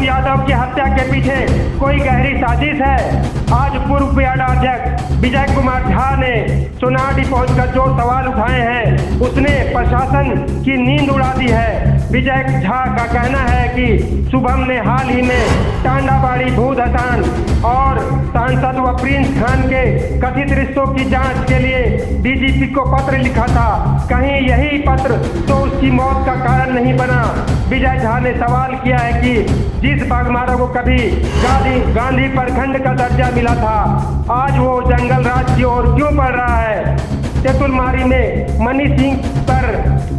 यादव की हत्या के पीछे कोई गहरी साजिश है। आज पूर्व बियाडा अध्यक्ष विजय कुमार झा ने सोनाडी पहुंचकर जो सवाल उठाए हैं उसने प्रशासन की नींद उड़ा दी है। विजय झा का कहना है कि शुभम ने हाल ही में टांडाबाड़ी भूधसान और सांसद व प्रिंस खान के कथित रिश्तों की जांच के लिए डीजीपी को पत्र लिखा था। कहीं यही पत्र तो उसकी मौत का कारण नहीं बना। विजय झा ने सवाल किया है कि जिस बाघमारा को कभी गांधी प्रखंड का दर्जा मिला था, आज वो जंगल राज की ओर क्यों बढ़ रहा है। तेतुलमारी में मनी सिंह पर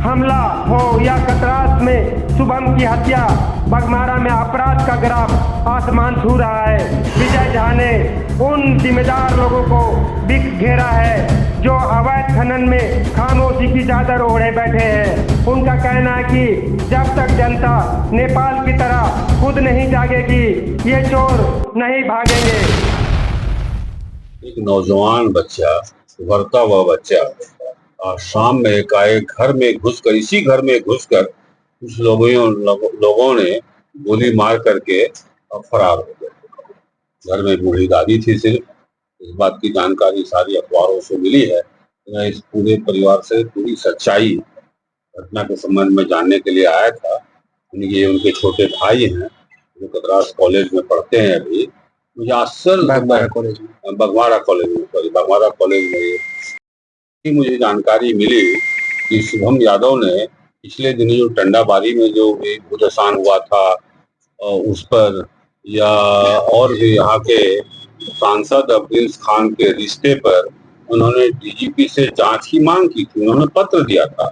हमला हो या कतरास में शुभम की हत्या, बाघमारा में अपराध का ग्राफ आसमान छू रहा है। विजय झा ने उन जिम्मेदार लोगों को भी घेरा है जो अवैध खनन में खामोशी की चादर ओढ़े बैठे हैं। उनका कहना है कि जब तक जनता नेपाल की तरह खुद नहीं जागेगी, ये चोर नहीं भागेंगे। एक नौजवान बच्चा, उभरता हुआ बच्चा, और शाम में एकाएक घर में घुसकर कुछ लोगों ने गोली मार करके फरार हो गए। घर में बूढ़ी दादी थी। सिर्फ इस बात की जानकारी सारी अखबारों से मिली है। मैं इस पूरे परिवार से पूरी सच्चाई घटना के संबंध में जानने के लिए आया था। ये उनके छोटे भाई हैं जो कतरास कॉलेज में पढ़ते हैं। अभी मुझे आश्चर्य बाघमारा कॉलेज में मुझे जानकारी मिली कि शुभम यादव ने पिछले दिनों जो टंडाबारी में जो भी भूधसान हुआ था उस पर, या और भी यहाँ के सांसद प्रिंस खान के रिश्ते पर उन्होंने डीजीपी से जांच की मांग की थी। उन्होंने पत्र दिया था।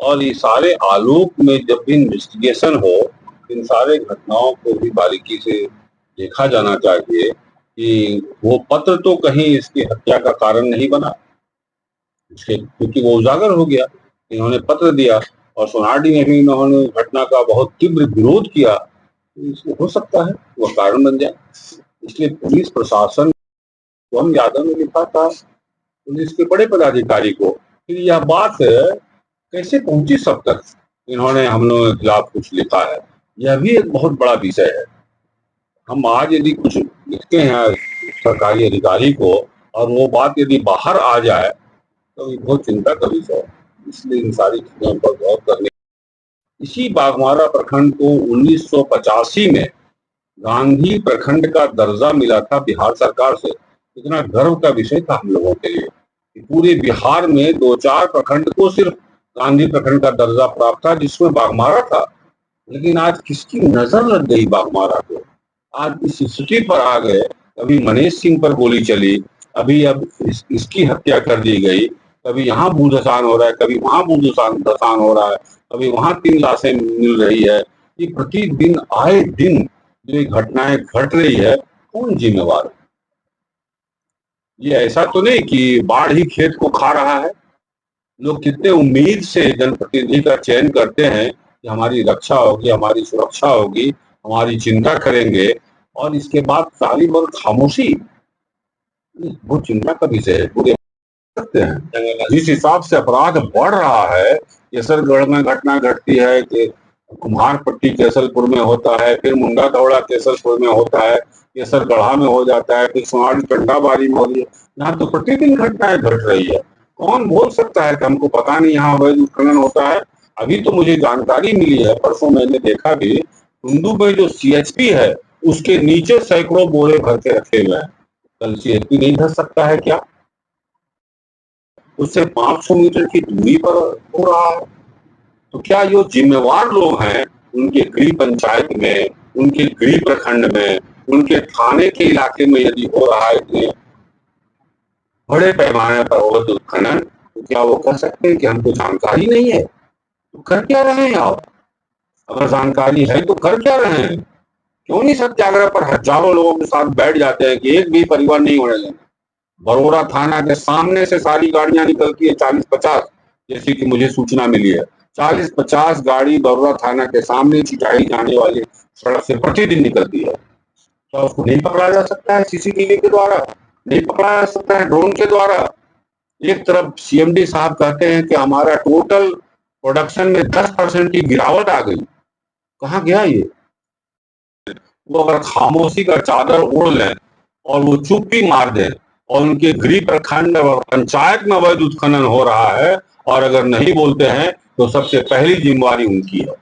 और ये सारे आलोक में जब भी इन्वेस्टिगेशन हो, इन सारे घटनाओं को भी बारीकी से देखा जाना चाहिए कि वो पत्र तो कहीं इसकी हत्या का कारण नहीं बना, क्योंकि वो उजागर हो गया। इन्होंने पत्र दिया और सोनाडी में भी इन्होंने घटना का बहुत तीव्र विरोध किया, तो इसमें हो सकता है वो कारण बन जाए। इसलिए पुलिस प्रशासन को हम यादव ने लिखा था पुलिस के बड़े पदाधिकारी को, फिर यह बात कैसे पहुंची सब तक, इन्होंने हम लोगों के खिलाफ कुछ लिखा है। यह भी एक बहुत बड़ा विषय है। हम आज यदि कुछ लिखते हैं सरकारी अधिकारी को और वो बात यदि बाहर आ जाए तो ये बहुत चिंता का विषय है। इसलिए इन सारी चीजों पर गौर करने। इसी बाघमारा प्रखंड को 1985 में गांधी प्रखंड का दर्जा मिला था बिहार सरकार से। इतना गर्व का विषय था हम लोगों के लिए। पूरे बिहार में 2-4 प्रखंड को सिर्फ गांधी प्रखंड का दर्जा प्राप्त था, जिसमें बाघमारा था। लेकिन आज किसकी नजर लग गई बाघमारा को, आज इस स्थिति पर आ गए। कभी मनीष सिंह पर गोली चली, अभी अब इसकी हत्या कर दी गई, कभी यहाँ भूधसान हो रहा है, कभी वहां भूधसान हो रहा है, कभी वहां 3 लाशें मिल रही है। ये प्रतिदिन आए दिन जो घटनाएं घट रही है, कौन जिम्मेवार है। ये ऐसा तो नहीं कि बाढ़ ही खेत को खा रहा है। लोग कितने उम्मीद से जनप्रतिनिधि का चयन करते हैं कि हमारी रक्षा होगी, हमारी सुरक्षा होगी, हमारी चिंता करेंगे, और इसके बाद सारी बार खामोशी। बहुत चिंता का विषय है। पूरे सकते हैं जिस हिसाब से अपराध बढ़ रहा है। केसरगढ़ में घटना घटती है कि कुम्हारपट्टी केसरपुर में होता है, फिर मुंडा दौड़ा केसरपुर में होता है, केसरगढ़ा में हो जाता है, फिर सोनाडी टंडाबारी में हो रही है। यहाँ तो प्रतिदिन घटनाएं घट रही है। कौन बोल सकता है कि हमको पता नहीं यहाँ अवैध उत्खनन होता है। अभी तो मुझे जानकारी मिली है, परसों मैंने देखा भी, कुंदू में जो सीएचपी है उसके नीचे सैकड़ों बोरे भर के रखे हुए हैं। कल सीएचपी नहीं धर सकता है क्या? उससे 500 मीटर की दूरी पर हो रहा है। तो क्या ये जिम्मेवार लोग हैं उनके गृह पंचायत में, उनके गृह प्रखंड में, उनके थाने के इलाके में यदि हो रहा है इतने बड़े पैमाने पर अवैध उत्खनन, तो क्या वो कह सकते हैं कि हमको जानकारी नहीं है? तो कर क्या रहे हैं आप? अगर जानकारी है तो कर क्या रहे हैं? क्यों नहीं सत्याग्रह पर हजारों लोगों के साथ बैठ जाते हैं कि एक भी परिवार नहीं होने देंगे। बरोड़ा थाना के सामने से सारी गाड़ियां निकलती है 40-50, जैसे कि मुझे सूचना मिली है। 40-50 गाड़ी बरोड़ा थाना के सामने चिटाई जाने वाली सड़क से प्रतिदिन निकलती है। क्या उसको नहीं पकड़ा जा सकता है सीसीटीवी के द्वारा? नहीं पकड़ा जा सकता है ड्रोन के द्वारा? एक तरफ सीएमडी साहब कहते हैं कि हमारा टोटल प्रोडक्शन में 10% की गिरावट आ गई। कहाँ गया ये? वो अगर खामोशी का चादर ओढ़ लें और वो चुप्पी मार दें और उनके गृह प्रखंड और पंचायत में अवैध उत्खनन हो रहा है और अगर नहीं बोलते हैं तो सबसे पहली जिम्मेवारी उनकी है,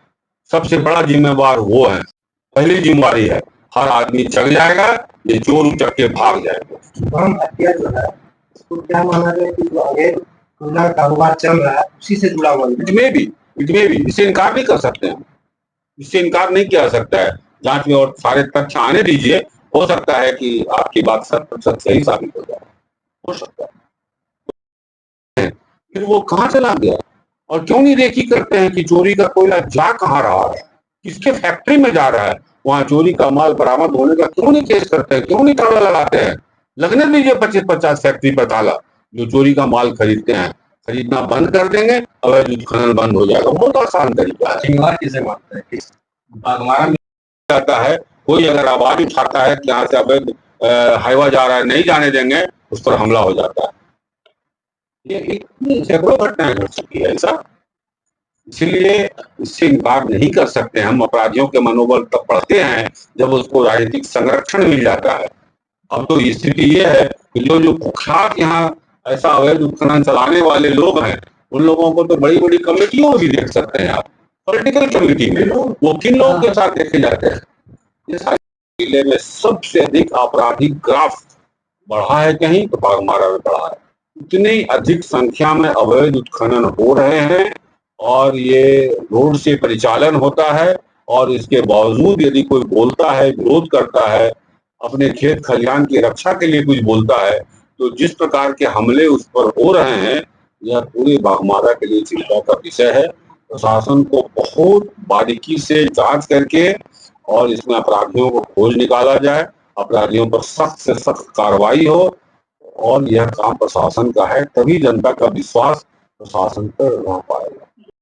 सबसे बड़ा जिम्मेवार वो है, पहली जिम्मेवारी है। हर आदमी चढ़ जाएगा, ये चोर उचक के भाग जाएगा। हम हत्या जो है उसको क्या माना जाए कि जो अवैध कोयला कारोबार चल रहा है उसी से जुड़ा हुआ है? इट में भी इससे इनकार नहीं कर सकते हैं, इससे इनकार नहीं किया जा सकता है। जांच में और सारे तथ्य आने दीजिए, हो सकता है कि आपकी बात 100% सही साबित हो जाए, हो सकता है। फिर वो कहाँ चला गया और क्यों नहीं रेकी करते हैं कि चोरी का कोयला जा कहाँ रहा है, किसके फैक्ट्री में जा रहा है, वहां चोरी का माल बरामद होने का क्यों नहीं केस करते हैं, क्यों नहीं ताला लगाते हैं? लगने दीजिए 25-50 फैक्ट्री पर ताला, जो चोरी का माल खरीदते हैं खरीदना बंद कर देंगे, अवैध उत्खनन बंद हो जाएगा। बहुत आसान तरीका है। जिम्मेवार किसे मानता है? हमारा जाता है, कोई अगर आवाज उठाता है कि यहाँ से अवैध हाईवा जा रहा है, नहीं जाने देंगे, उस पर हमला हो जाता है। ये सैकड़ों घटनाएं घट चुकी है ऐसा, इसलिए इससे इनकार नहीं कर सकते। हम अपराधियों के मनोबल तब बढ़ते हैं जब उसको राजनीतिक संरक्षण मिल जाता है। अब तो स्थिति ये है कि जो कुख्यात यहाँ ऐसा अवैध उत्खनन चलाने वाले लोग हैं, उन लोगों को तो बड़ी बड़ी कमेटियों में भी देख सकते हैं आप, पॉलिटिकल कमेटी में वो किन लोगों के साथ देखे जाते हैं। ये सारे जिले में सबसे अधिक आपराधिक ग्राफ बढ़ा है कहीं तो बाघमारा में बढ़ा है। इतनी अधिक संख्या में अवैध उत्खनन हो रहे हैं और ये रोड से परिचालन होता है और इसके बावजूद यदि कोई बोलता है, विरोध करता है, अपने खेत खलिहान की रक्षा के लिए कुछ बोलता है, तो जिस प्रकार के हमले उस पर हो रहे हैं, यह पूरे बाघमारा के लिए चिंता का विषय है। प्रशासन को बहुत बारीकी से जांच करके और इसमें अपराधियों को खोज निकाला जाए, अपराधियों पर सख्त से सख्त कार्रवाई हो और यह काम प्रशासन का है, तभी जनता का विश्वास प्रशासन पर रह पाएगा।